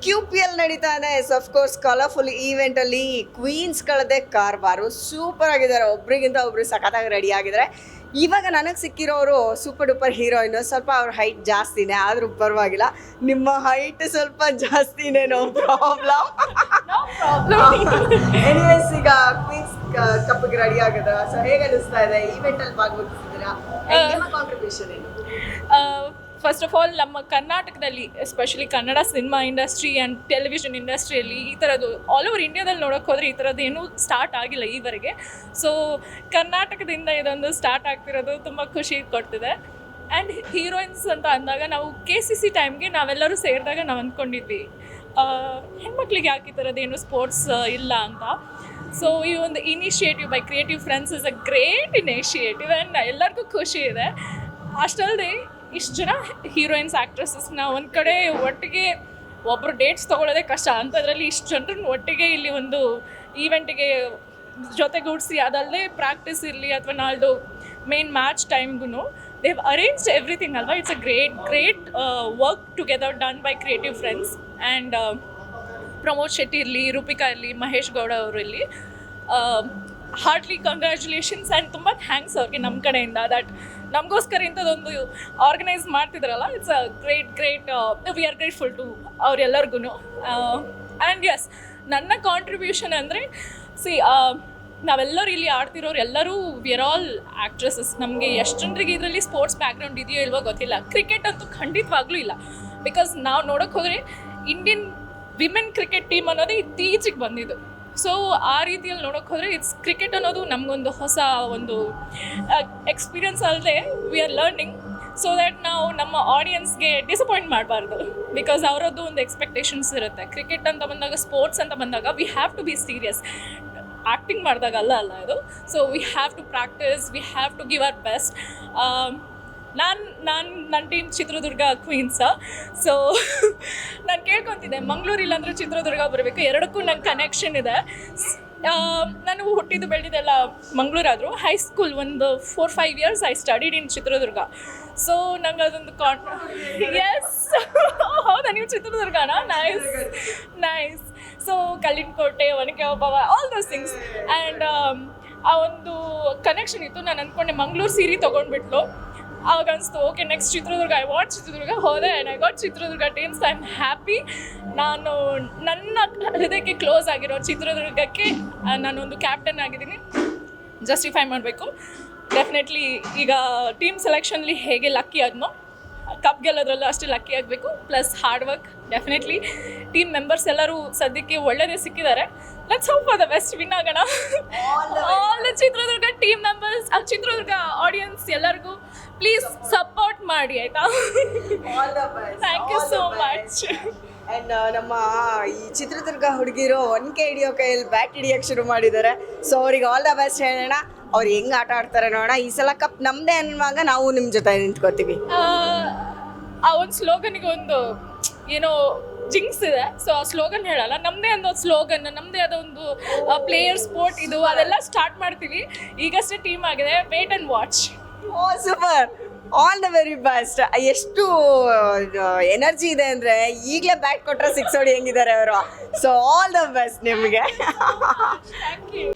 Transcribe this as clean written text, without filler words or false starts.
QPL ನಡೀತಾ ಇದೆ. Of course colourful ಈವೆಂಟಲ್ಲಿ ಕ್ವೀನ್ಸ್ಗಳದ್ದೇ ಕಾರ್ಬಾರು. ಸೂಪರ್ ಆಗಿದ್ದಾರೆ, ಒಬ್ರಿಗಿಂತ ಒಬ್ರು ಸಖತ್ತಾಗಿ ರೆಡಿ ಆಗಿದ್ದಾರೆ. ಇವಾಗ ನನಗೆ ಸಿಕ್ಕಿರೋರು ಸೂಪರ್ ಡೂಪರ್ ಹೀರೋಯಿನ್. ಸ್ವಲ್ಪ ಅವ್ರ ಹೈಟ್ ಜಾಸ್ತಿನೇ, ಆದರೂ ಪರವಾಗಿಲ್ಲ. ನಿಮ್ಮ ಹೈಟ್ ಸ್ವಲ್ಪ ಜಾಸ್ತಿನೇ, ನೋ ಪ್ರಾಬ್ಲಮ್. ಎನಿವೇಸ್, ಈಗ ಕ್ವೀನ್ಸ್ ಕಪ್ಗೆ ರೆಡಿ ಆಗಿದೆ. ಸೊ ಹೇಗೆ ಅನಿಸ್ತಾ ಇದೆ? ಈವೆಂಟಲ್ಲಿ ಭಾಗವಹಿಸಿದ್ದೀರಾ? ನಿಮ್ಮ ಕಾಂಟ್ರಿಬ್ಯೂಷನ್ ಏನು? ಫಸ್ಟ್ ಆಫ್ ಆಲ್, ನಮ್ಮ ಕರ್ನಾಟಕದಲ್ಲಿ especially Kannada cinema industry and television ಇಂಡಸ್ಟ್ರಿಯಲ್ಲಿ ಈ ಥರದ್ದು ಆಲ್ ಓವರ್ ಇಂಡಿಯಾದಲ್ಲಿ ನೋಡೋಕೆ ಹೋದರೆ ಈ ಥರದ್ದು ಏನೂ ಸ್ಟಾರ್ಟ್ ಆಗಿಲ್ಲ ಈವರೆಗೆ. ಸೊ ಕರ್ನಾಟಕದಿಂದ ಇದೊಂದು ಸ್ಟಾರ್ಟ್ ಆಗ್ತಿರೋದು ತುಂಬ ಖುಷಿ ಕೊಡ್ತಿದೆ. ಆ್ಯಂಡ್ ಹೀರೋಯಿನ್ಸ್ ಅಂತ ಅಂದಾಗ ನಾವು KCC ಟೈಮ್ಗೆ ನಾವೆಲ್ಲರೂ ಸೇರಿದಾಗ ನಾವು ಅಂದ್ಕೊಂಡಿದ್ವಿ ಹೆಣ್ಮಕ್ಳಿಗೆ ಯಾಕೆ ಈ ಥರದ್ದೇನು ಸ್ಪೋರ್ಟ್ಸ್ ಇಲ್ಲ ಅಂತ. ಸೊ ಈ ಒಂದು initiative by creative friends is a great initiative and ಎಲ್ಲರಿಗೂ ಖುಷಿ ಇದೆ. ಅಷ್ಟಲ್ಲದೆ ಇಷ್ಟು ಜನ ಹೀರೋಯಿನ್ಸ್ ಆ್ಯಕ್ಟ್ರೆಸಸ್ನ ಒಂದು ಕಡೆ ಒಟ್ಟಿಗೆ ಒಬ್ಬರು ಡೇಟ್ಸ್ ತೊಗೊಳ್ಳೋದೇ ಕಷ್ಟ, ಅಂಥದ್ರಲ್ಲಿ ಇಷ್ಟು ಜನರನ್ನ ಒಟ್ಟಿಗೆ ಇಲ್ಲಿ ಒಂದು ಈವೆಂಟಿಗೆ ಜೊತೆಗೂಡಿಸಿ, ಅದಲ್ಲದೆ ಪ್ರಾಕ್ಟೀಸ್ ಇರಲಿ ಅಥವಾ ನಾಳ್ದು ಮೇನ್ ಮ್ಯಾಚ್ ಟೈಮ್ಗೂ ದೇ ಹ್ಯಾವ್ ಅರೇಂಜ್ಡ್ ಎವ್ರಿಥಿಂಗ್ ಅಲ್ವಾ. It's a great work together done by creative friends. And Pramod Shetty ಇರಲಿ, ರೂಪಿಕಾ ಇರಲಿ, ಮಹೇಶ್ ಗೌಡ ಅವರು ಇರಲಿ, ಹಾರ್ಟ್ಲಿ ಕಂಗ್ರ್ಯಾಚುಲೇಷನ್ಸ್ ಆ್ಯಂಡ್ ತುಂಬ ಥ್ಯಾಂಕ್ಸ್ ಅವ್ರಿಗೆ ನಮ್ಮ ಕಡೆಯಿಂದ ದಟ್ ನಮಗೋಸ್ಕರ ಇಂಥದ್ದೊಂದು ಆರ್ಗನೈಸ್ ಮಾಡ್ತಿದ್ರಲ್ಲ. It's a great we are grateful to ಅವ್ರೆಲ್ಲರಿಗೂ. ಆ್ಯಂಡ್ ಎಸ್, ನನ್ನ ಕಾಂಟ್ರಿಬ್ಯೂಷನ್ ಅಂದರೆ ನಾವೆಲ್ಲರೂ ಇಲ್ಲಿ ಆಡ್ತಿರೋರು ಎಲ್ಲರೂ ವಿ ಆರ್ ಆಲ್ ಆ್ಯಕ್ಟ್ರೆಸಸ್. ನಮಗೆ ಎಷ್ಟು ಜನರಿಗೆ ಇದರಲ್ಲಿ ಸ್ಪೋರ್ಟ್ಸ್ ಬ್ಯಾಕ್ಗ್ರೌಂಡ್ ಇದೆಯೋ ಇಲ್ವೋ ಗೊತ್ತಿಲ್ಲ. ಕ್ರಿಕೆಟ್ ಅಂತೂ ಖಂಡಿತವಾಗ್ಲೂ ಇಲ್ಲ. ಬಿಕಾಸ್ ನಾವು ನೋಡೋಕೆ ಹೋದರೆ ಇಂಡಿಯನ್ ವಿಮೆನ್ ಕ್ರಿಕೆಟ್ ಟೀಮ್ ಅನ್ನೋದೇ ಇತ್ತೀಚೆಗೆ ಬಂದಿದ್ದು. ಸೊ ಆ ರೀತಿಯಲ್ಲಿ ನೋಡೋಕೆ ಹೋದರೆ ಕ್ರಿಕೆಟ್ ಅನ್ನೋದು ನಮಗೊಂದು ಹೊಸ ಒಂದು ಎಕ್ಸ್ಪೀರಿಯನ್ಸ್ ಅಲ್ಲದೆ we are learning, so that ನಾವು ನಮ್ಮ ಆಡಿಯನ್ಸ್ಗೆ ಡಿಸಪಾಯಿಂಟ್ ಮಾಡಬಾರ್ದು. ಬಿಕಾಸ್ ಅವರದ್ದು ಒಂದು ಎಕ್ಸ್ಪೆಕ್ಟೇಷನ್ಸ್ ಇರುತ್ತೆ. ಕ್ರಿಕೆಟ್ ಅಂತ ಬಂದಾಗ, ಸ್ಪೋರ್ಟ್ಸ್ ಅಂತ ಬಂದಾಗ we have to be serious. Acting ಮಾಡಿದಾಗ ಅಲ್ಲ ಇದು. So we have to practice, we have to give our best. ನನ್ನ ಟೀಮ್ ಚಿತ್ರದುರ್ಗ ಕ್ವೀನ್ಸ. ಸೊ ನಾನು ಕೇಳ್ಕೊತಿದ್ದೆ ಮಂಗಳೂರಿಲ್ಲ ಅಂದರೆ ಚಿತ್ರದುರ್ಗ ಬರಬೇಕು. ಎರಡಕ್ಕೂ ನಂಗೆ ಕನೆಕ್ಷನ್ ಇದೆ. ನಾನು ಹುಟ್ಟಿದ್ದು ಬೆಳೆದಿದ್ದೆಲ್ಲ ಮಂಗಳೂರಾದರೂ ಹೈಸ್ಕೂಲ್ ಒಂದು 4-5 years I studied in Chitradurga. So ನಂಗೆ ಅದೊಂದು ಎಸ್ ಹೌದಾ, ನೀವು ಚಿತ್ರದುರ್ಗನಾ? ನೈಸ್. ಸೊ ಕಲ್ಲಿನಕೋಟೆ, Onake Obavva, all those things. And ಆ ಒಂದು ಕನೆಕ್ಷನ್ ಇತ್ತು. ನಾನು ಅಂದ್ಕೊಂಡೆ ಮಂಗಳೂರು ಸೀರೆ ತೊಗೊಂಡ್ಬಿಟ್ಲು. ಆವಾಗ ಅನಿಸ್ತು okay, next Chitradurga, I what Chitradurga. ಹೋದೆ and I got Chitradurga teams. I am happy. ನಾನು ನನ್ನ ಹೃದಯಕ್ಕೆ ಕ್ಲೋಸ್ ಆಗಿರೋ ಚಿತ್ರದುರ್ಗಕ್ಕೆ ನಾನೊಂದು ಕ್ಯಾಪ್ಟನ್ ಆಗಿದ್ದೀನಿ. ಜಸ್ಟಿಫೈ ಮಾಡಬೇಕು ಡೆಫಿನೆಟ್ಲಿ. ಈಗ ಟೀಮ್ ಸೆಲೆಕ್ಷನ್ಲಿ ಹೇಗೆ ಲಕ್ಕಿ ಆದ್ನೋ, ಕಪ್ ಗೆಲ್ಲೋದ್ರಲ್ಲೂ ಅಷ್ಟೇ ಲಕ್ಕಿ ಆಗಬೇಕು. Plus hard work. Definitely team members ಎಲ್ಲರೂ ಸದ್ಯಕ್ಕೆ ಒಳ್ಳೆಯದೇ ಸಿಕ್ಕಿದ್ದಾರೆ. Let's hope for the best, win ಆಗೋಣ. All the Chitradurga team members, Chitradurga audience ಎಲ್ಲರಿಗೂ ಪ್ಲೀಸ್ ಸಪೋರ್ಟ್ ಮಾಡಿ, ಆಯಿತಾ? Thank you so much. And ನಮ್ಮ ಈ ಚಿತ್ರದುರ್ಗ ಹುಡುಗಿರು 1K ಹಿಡಿಯೋ ಕೈಯಲ್ಲಿ ಬ್ಯಾಟ್ ಹಿಡಿಯೋಕ್ಕೆ ಶುರು ಮಾಡಿದ್ದಾರೆ. ಸೊ ಅವ್ರಿಗೆ ಆಲ್ ದ ಬೆಸ್ಟ್ ಹೇಳೋಣ. ಅವ್ರು ಹೆಂಗೆ ಆಟ ಆಡ್ತಾರೆ ನೋಡೋಣ. ಈ ಸಲ ಕಪ್ ನಮ್ಮದೇ ಅನ್ನುವಾಗ ನಾವು ನಿಮ್ಮ ಜೊತೆ ನಿಂತ್ಕೋತೀವಿ. ಆ ಒಂದು ಸ್ಲೋಗನಿಗೆ ಒಂದು ಏನೋ ಜಿಂಕ್ಸ್ ಇದೆ. ಸೊ ಆ ಸ್ಲೋಗನ್ ಹೇಳಲ್ಲ, ನಮ್ಮದೇ ಅನ್ನೋ ಸ್ಲೋಗನ್, ನಮ್ಮದೇ ಆದ ಒಂದು ಪ್ಲೇಯರ್ ಸ್ಪೋರ್ಟ್ ಇದು ಅದೆಲ್ಲ ಸ್ಟಾರ್ಟ್ ಮಾಡ್ತೀವಿ. ಈಗಷ್ಟೇ ಟೀಮ್ ಆಗಿದೆ, wait and watch. Oh super, all the very best. ಎಷ್ಟು ಎನರ್ಜಿ ಇದೆ ಅಂದರೆ ಈಗಲೇ ಬ್ಯಾಟ್ ಕೊಟ್ಟರೆ 6 ಹೊಡಿ ಹೆಂಗಿದ್ದಾರೆ ಅವರು. ಸೊ ಆಲ್ ದ ಬೆಸ್ಟ್ ನಿಮಗೆ. Thank you.